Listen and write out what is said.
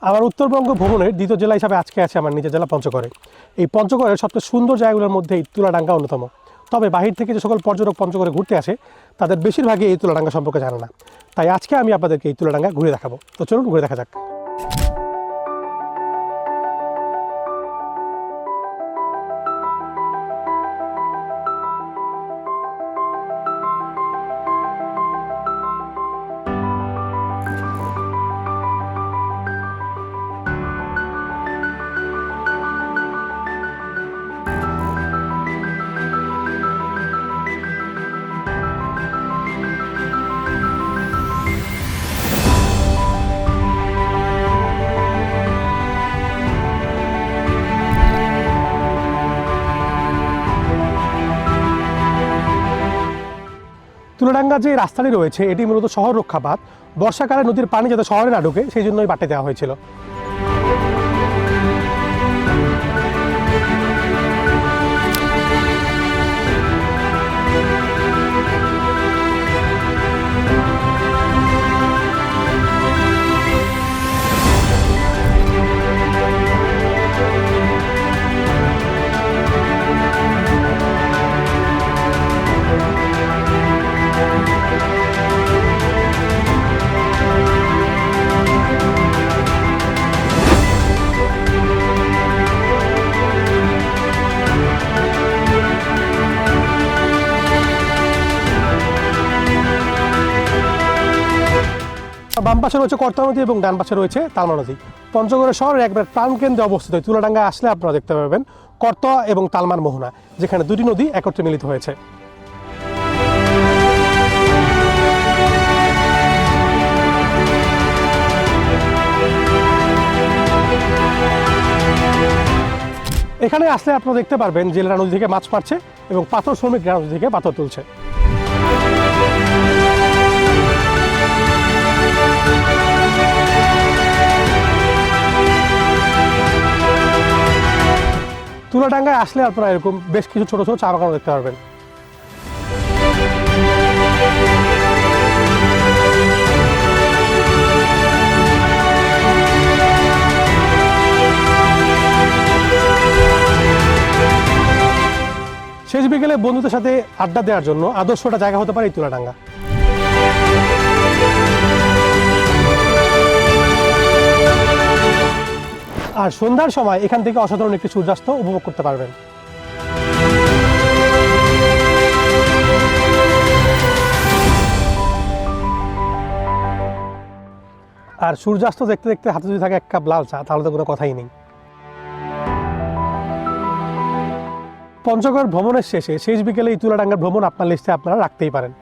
আমার উত্তরবঙ্গ ভ্রমণের দ্বিতীয় জেলা হিসাবে আজকে আছে আমার নিজের জেলা পঞ্চগড়ে। এই পঞ্চগড়ের সবচেয়ে সুন্দর জায়গাগুলোর মধ্যে এই তুলাডাঙ্গা অন্যতম। তবে বাহির থেকে যে সকল পর্যটক পঞ্চগড়ে ঘুরতে আসে তাদের বেশিরভাগই এই তুলাডাঙ্গা সম্পর্কে জানে না। তাই আজকে আমি আপনাদেরকে এই তুলাডাঙ্গা ঘুরে দেখাবো। তো চলুন ঘুরে দেখা যাক। তুলাডাঙ্গা যে রাস্তাটি রয়েছে এটি মূলত শহর রক্ষা বাঁধ। বর্ষাকালে নদীর পানি যাতে শহরে না ঢোকে সেই জন্যই বাঁটে দেওয়া হয়েছিল। বাম পাশে রয়েছে কর্তা নদী এবং ডান পাশে রয়েছে তালমা নদী। পঞ্চগড়ের শহরের একবার প্রাণকেন্দ্রে অবস্থিত তুলাডাঙ্গা আসলে আপনারা দেখতে পাবেন কর্তা এবং তালমার মোহনা, যেখানে দুটি নদী একত্রে মিলিত হয়েছে। এখানে আসলে আপনারা দেখতে পারবেন জেলেরা নদী থেকে মাছ মারছে এবং পাথর শ্রমিকরা নদী থেকে পাথর তুলছে। তুলাডাঙ্গায় আসলে আপনারা এরকম বেশ কিছু ছোট ছোট চা বাগান দেখতে পারবেন। শেষ বিকেলে বন্ধুদের সাথে আড্ডা দেওয়ার জন্য আদর্শ একটা জায়গা হতে পারে এই তুলাডাঙ্গা। আর সন্ধ্যার সময় এখান থেকে অসাধারণ একটি সূর্যাস্ত উপভোগ করতে পারবেন। আর সূর্যাস্ত দেখতে দেখতে হাতে যদি থাকে এক কাপ লাল চা, তাহলে তো কোনো কথাই নেই। পঞ্চগড় ভ্রমণের শেষ বিকেলে এই তুলাডাঙ্গার ভ্রমণ আপনার লিস্টে আপনারা রাখতেই পারেন।